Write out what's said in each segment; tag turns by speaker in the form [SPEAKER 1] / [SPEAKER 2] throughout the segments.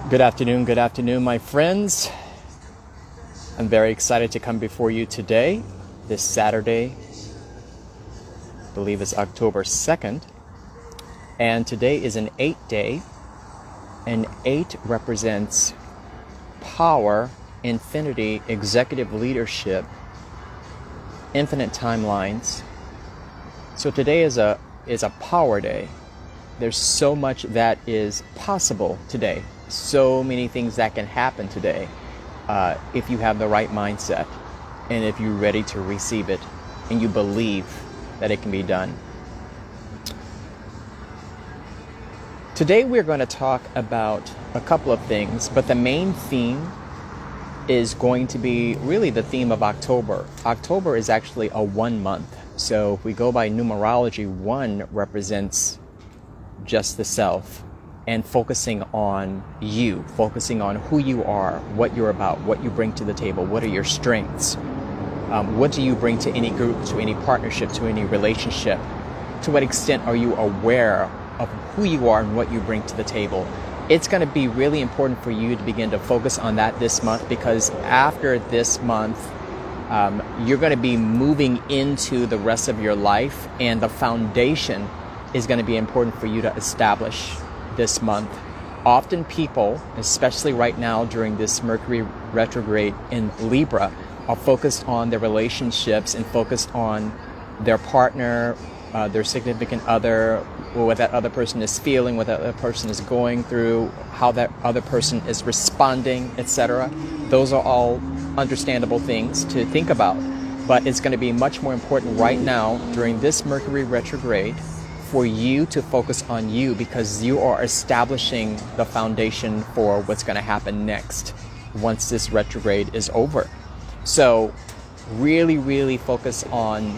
[SPEAKER 1] Good afternoon, my friends. I'm very excited to come before you today, this Saturday, I believe it's October 2nd, and today is an 8 day, and 8 represents power, infinity, executive leadership, infinite timelines. So today is a power day. There's so much that is possible today. So many things that can happen today if you have the right mindset and if you're ready to receive it and you believe that it can be done. Today we're going to talk about a couple of things, but the main theme is going to be really the theme of October. October is actually a 1 month. So if we go by numerology, 1 represents just the self, and focusing on you, focusing on who you are, what you're about, what you bring to the table, what are your strengths, what do you bring to any group, to any partnership, to any relationship, to what extent are you aware of who you are and what you bring to the table. It's going to be really important for you to begin to focus on that this month, because after this month, you're going to be moving into the rest of your life, and the foundation is going to be important for you to establish this month. Often people, especially right now during this Mercury retrograde in Libra, are focused on their relationships and focused on their partner, their significant other, what that other person is feeling, what that other person is going through, how that other person is responding, etc. Those are all understandable things to think about, but it's going to be much more important right now during this Mercury retrograde for you to focus on you, because you are establishing the foundation for what's going to happen next once this retrograde is over. So really focus on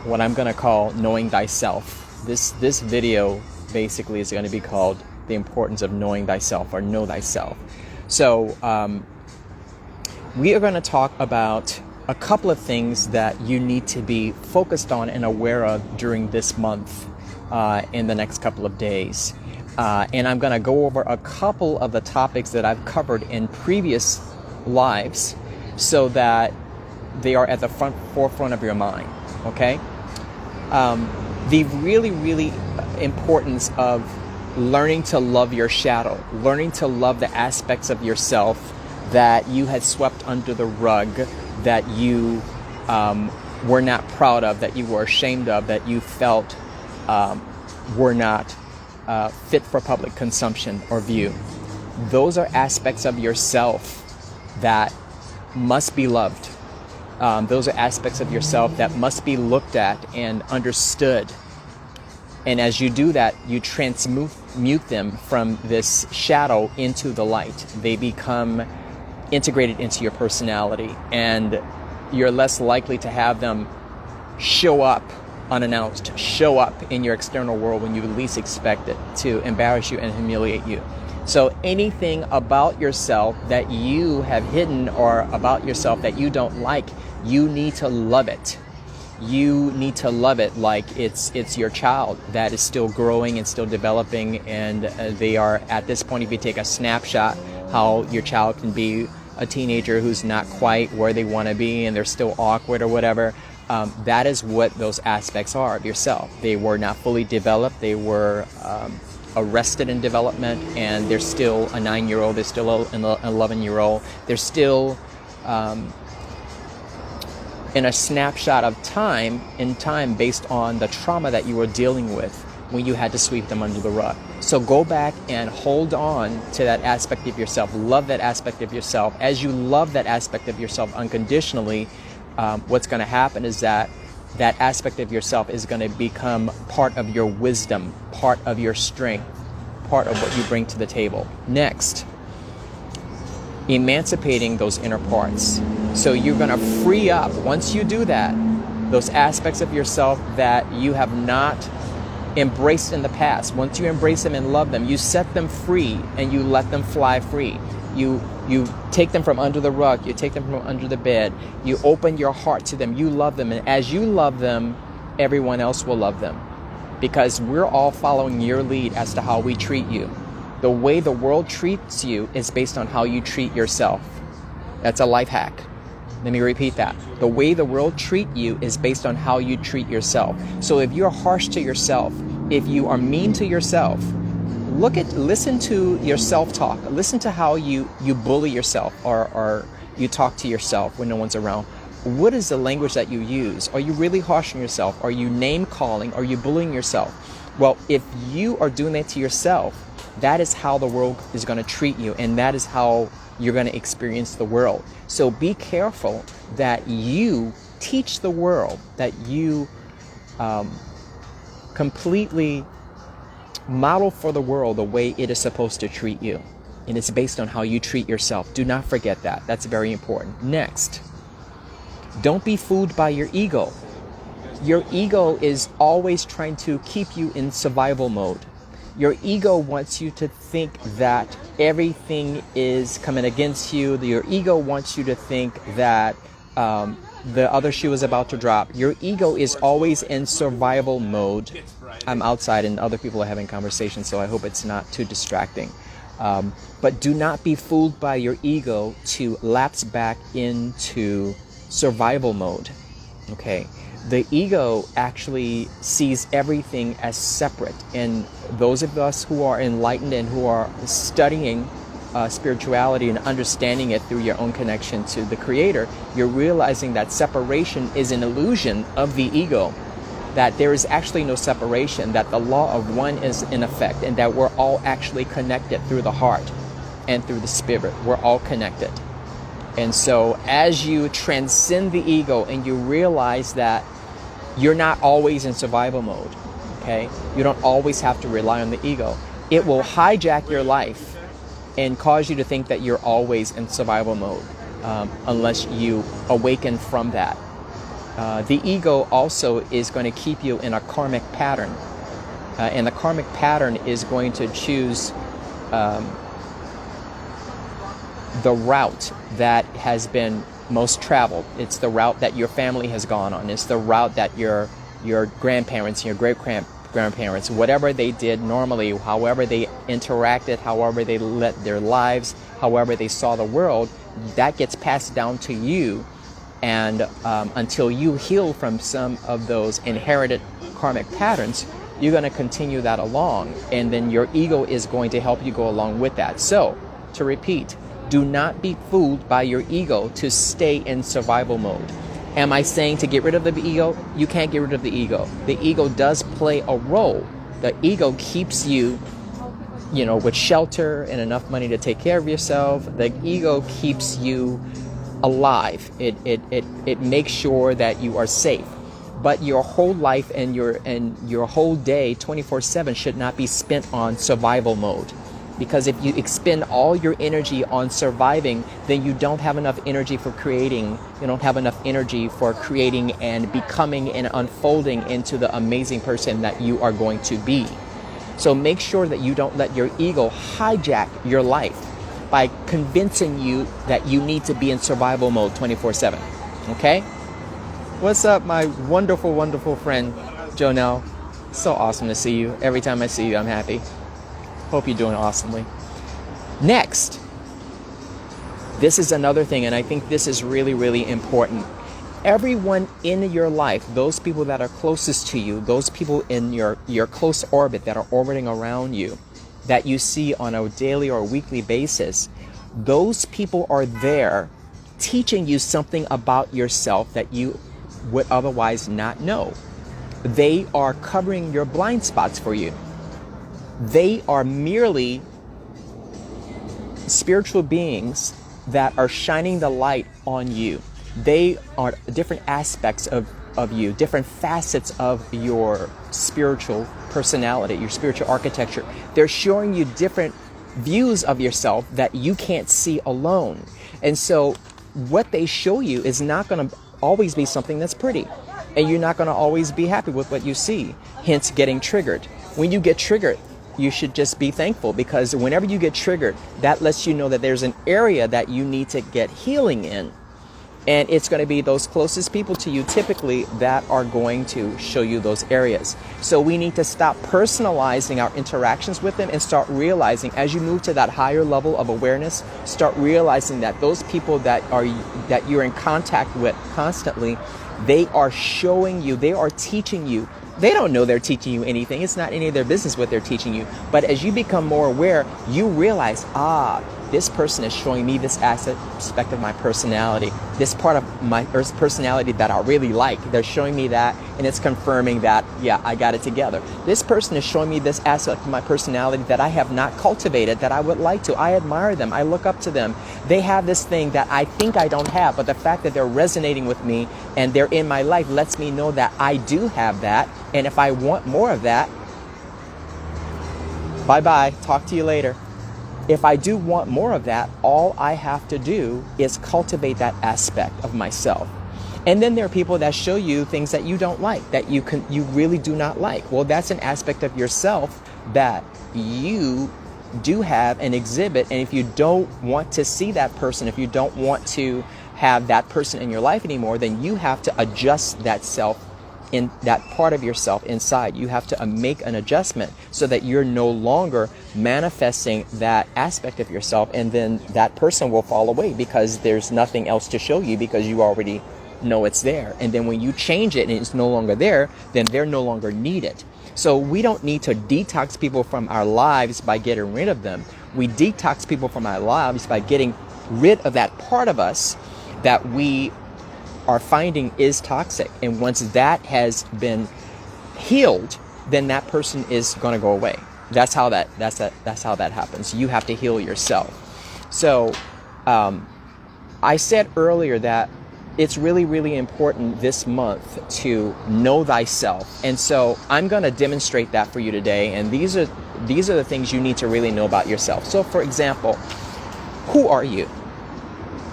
[SPEAKER 1] what I'm going to call knowing thyself. This video basically is going to be called the importance of knowing thyself, or know thyself. So we are going to talk about a couple of things that you need to be focused on and aware of during this month. In the next couple of days. And I'm going to go over a couple of the topics that I've covered in previous lives so that they are at the forefront of your mind, okay? The really importance of learning to love your shadow, learning to love the aspects of yourself that you had swept under the rug, that you were not proud of, that you were ashamed of, that you felt were not fit for public consumption or view. Those are aspects of yourself that must be loved. Those are aspects of yourself that must be looked at and understood. And as you do that, you transmute them from this shadow into the light. They become integrated into your personality, and you're less likely to have them show up unannounced, show up in your external world when you least expect it, to embarrass you and humiliate you. So anything about yourself that you have hidden, or about yourself that you don't like, you need to love it. You need to love it like it's your child that is still growing and still developing, and they are, at this point, if you take a snapshot, how your child can be a teenager who's not quite where they want to be and they're still awkward or whatever. That is what those aspects are of yourself. They were not fully developed. They were arrested in development, and they're still a 9-year-old. They're still an 11-year-old. They're still in a snapshot of time, based on the trauma that you were dealing with when you had to sweep them under the rug. So go back and hold on to that aspect of yourself. Love that aspect of yourself. As you love that aspect of yourself unconditionally, what's going to happen is that aspect of yourself is going to become part of your wisdom, part of your strength, part of what you bring to the table. Next, emancipating those inner parts. So you're going to free up, once you do that, those aspects of yourself that you have not embraced in the past. Once you embrace them and love them, you set them free and you let them fly free. You take them from under the rug, you take them from under the bed, you open your heart to them, you love them, and as you love them, everyone else will love them. Because we're all following your lead as to how we treat you. The way the world treats you is based on how you treat yourself. That's a life hack. Let me repeat that. The way the world treats you is based on how you treat yourself. So if you're harsh to yourself, if you are mean to yourself, listen to your self-talk. Listen to how you bully yourself or you talk to yourself when no one's around. What is the language that you use? Are you really harsh on yourself? Are you name calling? Are you bullying yourself? Well, if you are doing that to yourself, that is how the world is going to treat you, and that is how you're going to experience the world. So be careful that you teach the world, that you completely model for the world the way it is supposed to treat you. And it's based on how you treat yourself. Do not forget that. That's very important. Next, don't be fooled by your ego. Your ego is always trying to keep you in survival mode. Your ego wants you to think that everything is coming against you. Your ego wants you to think that the other shoe is about to drop. Your ego is always in survival mode. I'm outside and other people are having conversations, so I hope it's not too distracting. But do not be fooled by your ego to lapse back into survival mode. Okay? The ego actually sees everything as separate, and those of us who are enlightened and who are studying spirituality and understanding it through your own connection to the Creator, you're realizing that separation is an illusion of the ego, that there is actually no separation, that the law of one is in effect, and that we're all actually connected through the heart and through the spirit. We're all connected. And so as you transcend the ego and you realize that you're not always in survival mode, okay? You don't always have to rely on the ego. It will hijack your life and cause you to think that you're always in survival mode unless you awaken from that. The ego also is going to keep you in a karmic pattern. And the karmic pattern is going to choose the route that has been most traveled. It's the route that your family has gone on. It's the route that your grandparents, your great-grandparents, whatever they did normally, however they interacted, however they led their lives, however they saw the world, that gets passed down to you. And until you heal from some of those inherited karmic patterns, you're going to continue that along. And then your ego is going to help you go along with that. So, to repeat, do not be fooled by your ego to stay in survival mode. Am I saying to get rid of the ego? You can't get rid of the ego. The ego does play a role. The ego keeps you, with shelter and enough money to take care of yourself. The ego keeps you alive. It makes sure that you are safe. But your whole life and your whole day, 24/7, should not be spent on survival mode. Because if you expend all your energy on surviving, then you don't have enough energy for creating. You don't have enough energy for creating and becoming and unfolding into the amazing person that you are going to be. So make sure that you don't let your ego hijack your life by convincing you that you need to be in survival mode 24/7. Okay? What's up, my wonderful, wonderful friend, Jonelle? So awesome to see you. Every time I see you, I'm happy. Hope you're doing awesomely. Next, this is another thing, and I think this is really, really important. Everyone in your life, those people that are closest to you, those people in your close orbit that are orbiting around you, that you see on a daily or weekly basis, those people are there teaching you something about yourself that you would otherwise not know. They are covering your blind spots for you. They are merely spiritual beings that are shining the light on you. They are different aspects of you, different facets of your spiritual personality, your spiritual architecture. They're showing you different views of yourself that you can't see alone. And so what they show you is not going to always be something that's pretty. And you're not going to always be happy with what you see, hence getting triggered. When you get triggered, you should just be thankful, because whenever you get triggered, that lets you know that there's an area that you need to get healing in. And it's going to be those closest people to you typically that are going to show you those areas. So we need to stop personalizing our interactions with them and start realizing, as you move to that higher level of awareness, start realizing that those people that you're in contact with constantly, they are showing you, they are teaching you. They don't know they're teaching you anything. It's not any of their business what they're teaching you. But as you become more aware, you realize, this person is showing me this aspect of my personality, this part of my personality that I really like. They're showing me that, and it's confirming that, yeah, I got it together. This person is showing me this aspect of my personality that I have not cultivated, that I would like to. I admire them. I look up to them. They have this thing that I think I don't have, but the fact that they're resonating with me and they're in my life lets me know that I do have that. And if I want more of that, bye-bye, talk to you later. If I do want more of that, all I have to do is cultivate that aspect of myself. And then there are people that show you things that you don't like, that you really do not like. Well, that's an aspect of yourself that you do have and exhibit. And if you don't want to see that person, if you don't want to have that person in your life anymore, then you have to adjust that self, in that part of yourself inside. You have to make an adjustment so that you're no longer manifesting that aspect of yourself, and then that person will fall away because there's nothing else to show you, because you already know it's there. And then when you change it and it's no longer there, then they're no longer needed. So we don't need to detox people from our lives by getting rid of them. We detox people from our lives by getting rid of that part of us that we are finding is toxic. And once that has been healed, then that person is going to go away. That's how that happens. You have to heal yourself. So I said earlier that it's really, really important this month to know thyself. And so I'm going to demonstrate that for you today. And these are the things you need to really know about yourself. So for example, who are you?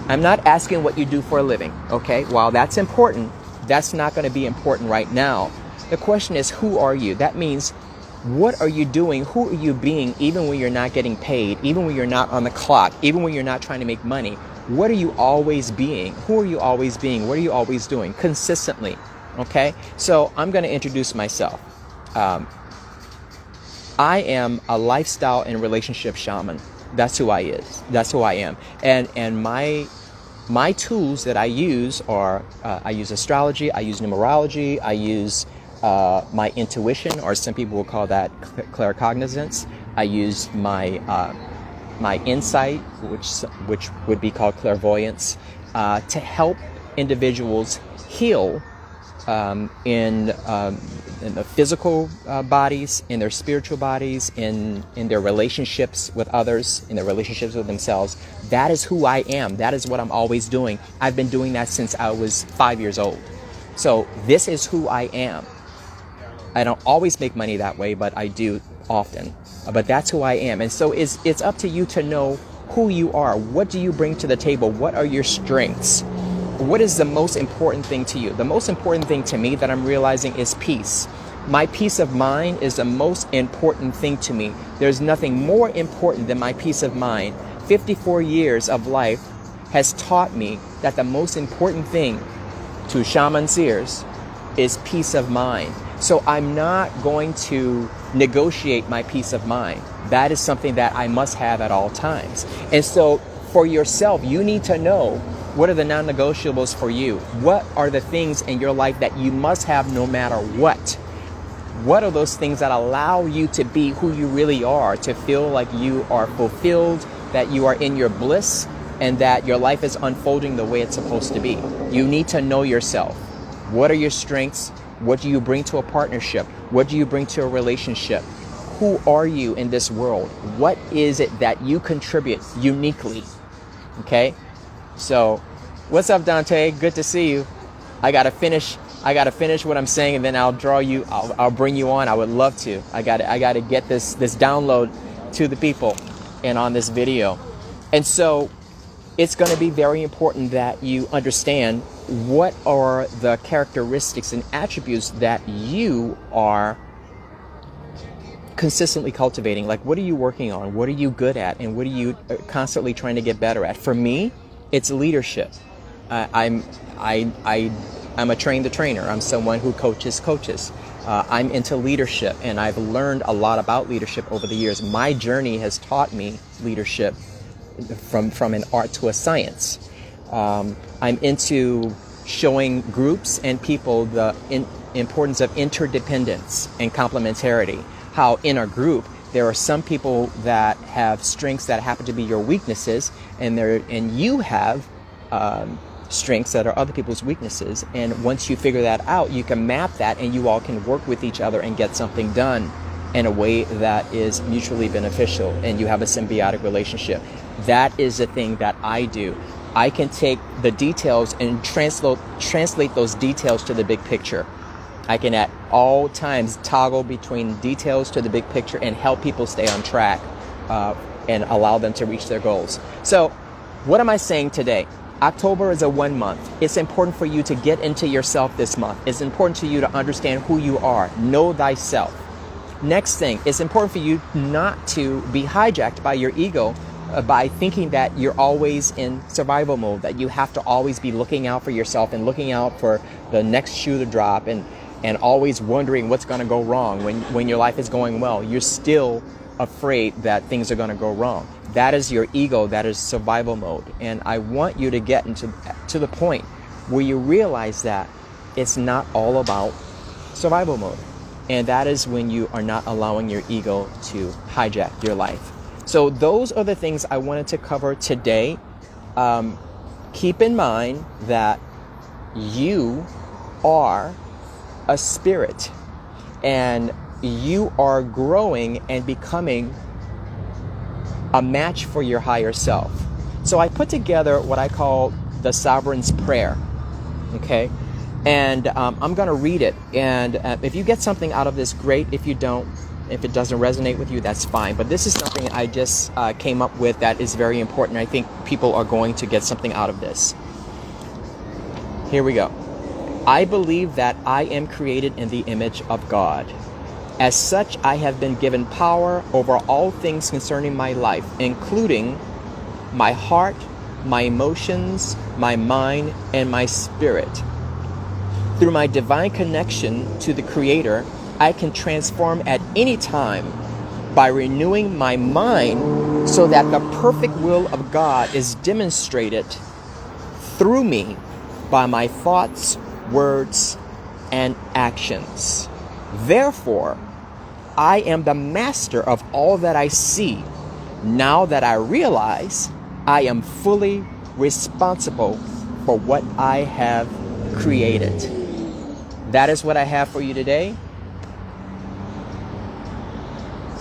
[SPEAKER 1] I'm not asking what you do for a living, okay? While that's important, that's not going to be important right now. The question is, who are you? That means, what are you doing? Who are you being, even when you're not getting paid, even when you're not on the clock, even when you're not trying to make money? What are you always being? Who are you always being? What are you always doing consistently? Okay? So I'm going to introduce myself. I am a lifestyle and relationship shaman. That's who I is. That's who I am. And my tools that I use are, I use astrology, I use numerology, I use my intuition, or some people will call that claircognizance. I use my insight, which would be called clairvoyance, to help individuals heal in the physical bodies, in their spiritual bodies, in their relationships with others, in their relationships with themselves. That is who I am. That is what I'm always doing. I've been doing that since I was 5 years old. So this is who I am. I don't always make money that way, but I do often. But that's who I am. And so it's up to you to know who you are. What do you bring to the table? What are your strengths? What is the most important thing to you? The most important thing to me that I'm realizing is peace. My peace of mind is the most important thing to me. There's nothing more important than my peace of mind. 54 years of life has taught me that the most important thing to shaman seers is peace of mind. So I'm not going to negotiate my peace of mind. That is something that I must have at all times. And so for yourself, you need to know, what are the non-negotiables for you? What are the things in your life that you must have no matter what? What are those things that allow you to be who you really are, to feel like you are fulfilled, that you are in your bliss, and that your life is unfolding the way it's supposed to be? You need to know yourself. What are your strengths? What do you bring to a partnership? What do you bring to a relationship? Who are you in this world? What is it that you contribute uniquely? Okay? So, what's up, Dante? Good to see you. I gotta finish what I'm saying, and then I'll draw you. I'll bring you on. I would love to. I gotta get this download to the people, and on this video. And so, it's going to be very important that you understand what are the characteristics and attributes that you are consistently cultivating. Like, what are you working on? What are you good at? And what are you constantly trying to get better at? For me, it's leadership. I'm a trainer. I'm someone who coaches. I'm into leadership, and I've learned a lot about leadership over the years. My journey has taught me leadership from an art to a science. I'm into showing groups and people the importance of interdependence and complementarity. How in a group there are some people that have strengths that happen to be your weaknesses, and you have strengths that are other people's weaknesses. And once you figure that out, you can map that, and you all can work with each other and get something done in a way that is mutually beneficial, and you have a symbiotic relationship. That is the thing that I do. I can take the details and translate those details to the big picture. I can at all times toggle between details to the big picture and help people stay on track and allow them to reach their goals. So what am I saying today? October is a 1 month. It's important for you to get into yourself this month. It's important to you to understand who you are. Know thyself. Next thing, it's important for you not to be hijacked by your ego by thinking that you're always in survival mode, that you have to always be looking out for yourself and looking out for the next shoe to drop and always wondering what's going to go wrong when your life is going well. You're still afraid that things are going to go wrong. That is your ego. That is survival mode. And I want you to get to the point where you realize that it's not all about survival mode. And that is when you are not allowing your ego to hijack your life. So those are the things I wanted to cover today. Keep in mind that you are a spirit, and you are growing and becoming a match for your higher self. So I put together what I call the Sovereign's Prayer. Okay? And I'm going to read it. And if you get something out of this, great. If you don't, if it doesn't resonate with you, that's fine. But this is something I just came up with that is very important. I think people are going to get something out of this. Here we go. I believe that I am created in the image of God. As such, I have been given power over all things concerning my life, including my heart, my emotions, my mind, and my spirit. Through my divine connection to the Creator, I can transform at any time by renewing my mind so that the perfect will of God is demonstrated through me by my thoughts, words, and actions. Therefore, I am the master of all that I see. Now that I realize I am fully responsible for what I have created. That is what I have for you today.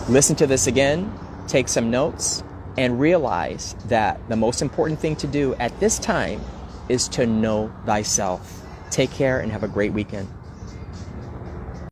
[SPEAKER 1] Listen to this again, take some notes, and realize that the most important thing to do at this time is to know thyself. Take care and have a great weekend.